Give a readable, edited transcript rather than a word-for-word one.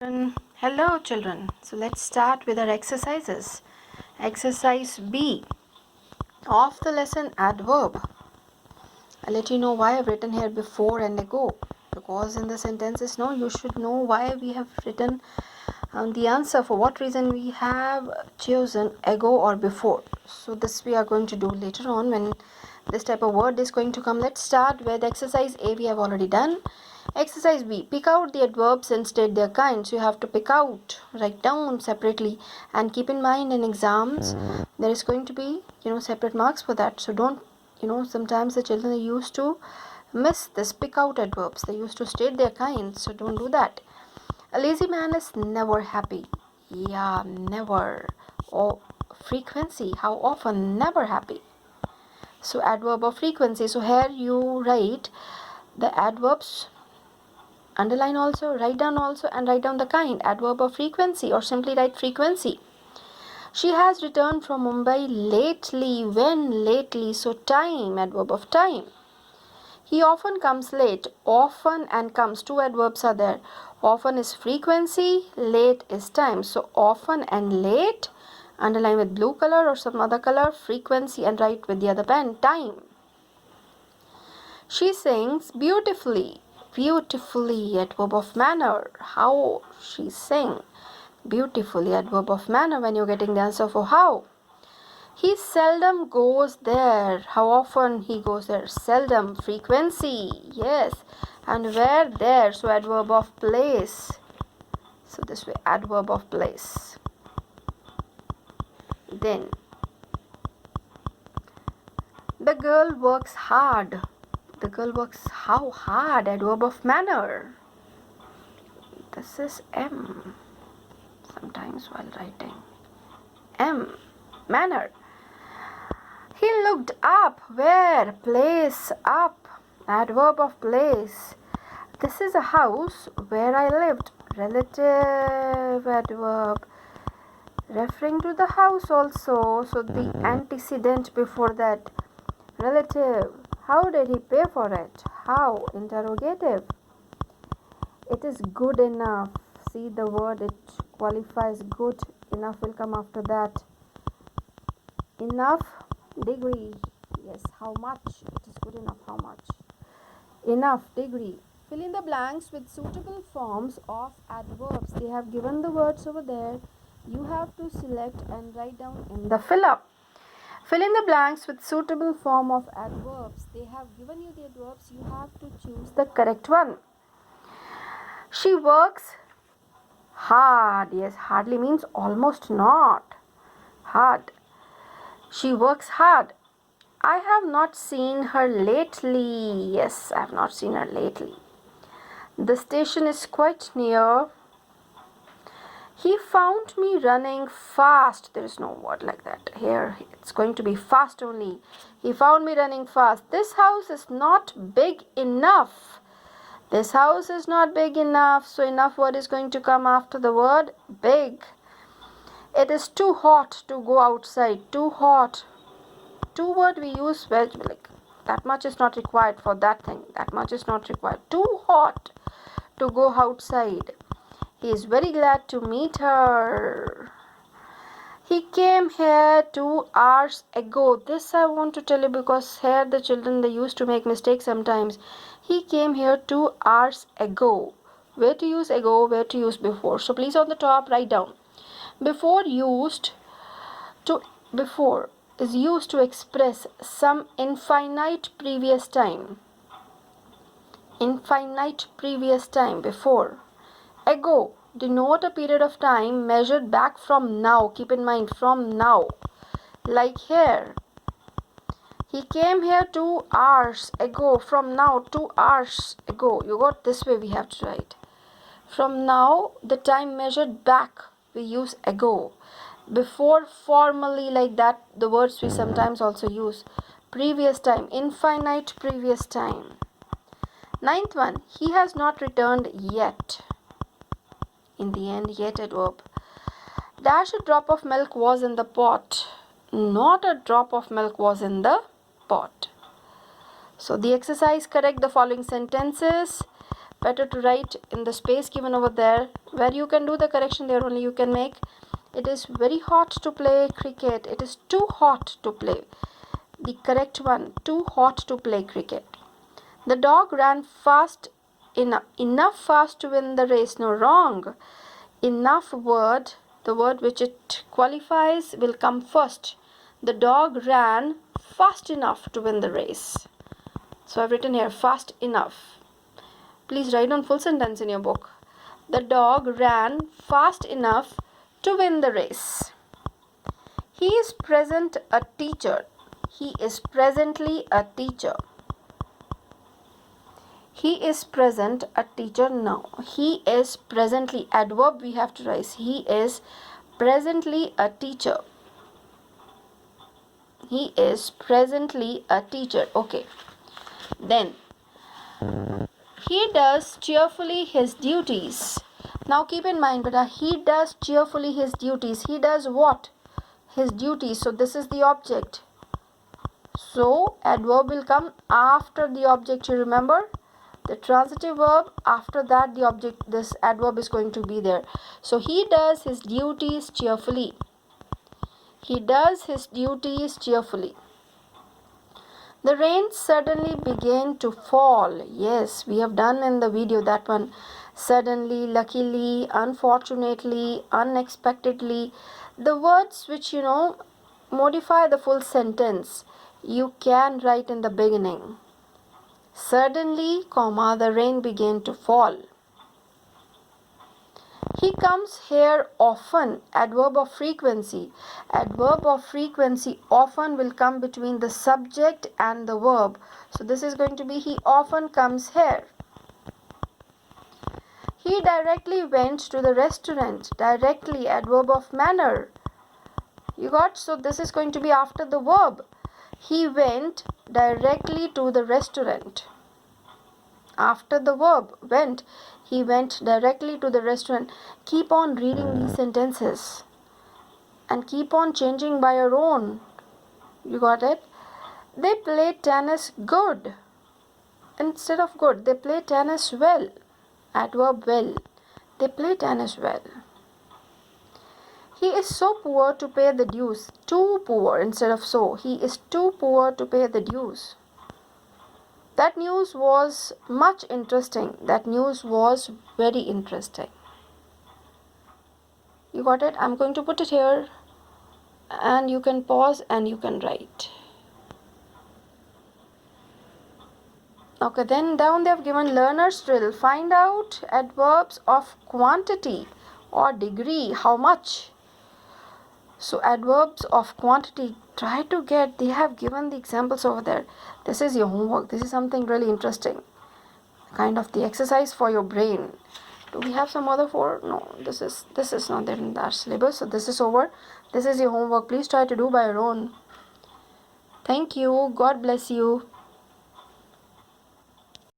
Hello children, so let's start with our exercises. Exercise B of the lesson adverb. I'll let you know why I've written here before and ago, because in the sentences you should know why we have written the answer, for what reason we have chosen ago or before. So this we are going to do later on when this type of word is going to come. Let's start with exercise A. We have already done. Exercise B, pick out the adverbs and state their kind. So you have to pick out, write down separately, and keep in mind in exams there is going to be separate marks for that. So don't sometimes the children are used to miss this pick out adverbs. They used to state their kind, so don't do that. A lazy man is never happy. Yeah, never. Or frequency, how often? Never happy. So adverb of frequency. So here you write the adverbs, underline also, write down also, and write down the kind. Adverb of frequency, or simply write frequency. She has returned from Mumbai lately. When? Lately. So time, adverb of time. He often comes late. Often and comes, two adverbs are there. Often is frequency, late is time. So often and late, underline with blue color or some other color, frequency, and write with the other pen, time. She sings beautifully. Beautifully, adverb of manner. How she sing. Beautifully, adverb of manner when you're getting the answer for how. He seldom goes there. How often he goes there? Seldom. Frequency. Yes. And where? There. So adverb of place. So this way, adverb of place. Then the girl works hard. The girl works how hard? Adverb of manner. This is M. Sometimes while writing. M. Manner. He looked up. Where? Place. Up. Adverb of place. This is a house where I lived. Relative adverb. Referring to the house also. So the antecedent before that. Relative. How did he pay for it? How? Interrogative. It is good enough. See the word, it qualifies good. Enough will come after that. Enough. Degree. Yes, how much? It is good enough. How much? Enough. Degree. Fill in the blanks with suitable forms of adverbs. They have given the words over there. You have to select and write down in the fill up. Fill in the blanks with suitable form of adverbs. They have given you the adverbs. You have to choose the correct one. She works hard. Yes, hardly means almost not. Hard. She works hard. I have not seen her lately. Yes, I have not seen her lately. The station is quite near. He found me running fast. There is no word like that. Here it's going to be fast only. He found me running fast. This house is not big enough. This house is not big enough. So enough word is going to come after the word big. It is too hot to go outside. Too hot. Two word we use where like that much is not required for that thing. That much is not required. Too hot to go outside. He is very glad to meet her. He came here 2 hours ago. This I want to tell you because here the children, they used to make mistakes sometimes. He came here 2 hours ago. Where to use ago, where to use before. So please on the top write down. Before is used to express some infinite previous time. Infinite previous time, before. Ago, denote a period of time measured back from now. Keep in mind, from now. Like here. He came here 2 hours ago. From now, 2 hours ago. You got this way we have to write. From now, the time measured back, we use ago. Before, formally like that, the words we sometimes also use. Previous time, infinite previous time. 9th one, he has not returned yet. In the end, yet adverb. Dash a drop of milk was in the pot. Not a drop of milk was in the pot. So the exercise, correct the following sentences. better to write in the space given over there, where you can do the correction there only you can make. It is very hot to play cricket. It is too hot to play. The correct one, too hot to play cricket. The dog ran fast enough fast to win the race. No, wrong. Enough word, the word which it qualifies, will come first. The dog ran fast enough to win the race. So I've written here fast enough. Please write on full sentence in your book. The dog ran fast enough to win the race. He is present a teacher. He is presently a teacher. He is present a teacher. No, he is presently, adverb we have to write. He is presently a teacher. He is presently a teacher. Okay. Then, he does cheerfully his duties. Now keep in mind, beta, he does cheerfully his duties. He does what? His duties. So this is the object. So adverb will come after the object, you remember? The transitive verb, after that the object, this adverb is going to be there. So he does his duties cheerfully. He does his duties cheerfully. The rain suddenly began to fall. Yes, we have done in the video that one. Suddenly, luckily, unfortunately, unexpectedly. The words which, modify the full sentence, you can write in the beginning. Suddenly, comma, the rain began to fall. He comes here often. Adverb of frequency. Adverb of frequency often will come between the subject and the verb. So this is going to be he often comes here. He directly went to the restaurant. Directly, adverb of manner. You got? So this is going to be after the verb. He went directly to the restaurant. After the verb, went, he went directly to the restaurant. Keep on reading these sentences and keep on changing by your own. You got it? They play tennis good. Instead of good, they play tennis well. Adverb well. They play tennis well. He is so poor to pay the dues. Too poor instead of so. He is too poor to pay the dues. That news was much interesting. That news was very interesting. You got it? I'm going to put it here and you can pause and you can write. Okay, then down they have given learner's drill. Find out adverbs of quantity or degree. How much? So adverbs of quantity, try to get, they have given the examples over there. This is your homework. This is something really interesting. Kind of the exercise for your brain. Do we have some other four? No, this is not there in that syllabus. So this is over. This is your homework. Please try to do by your own. Thank you. God bless you.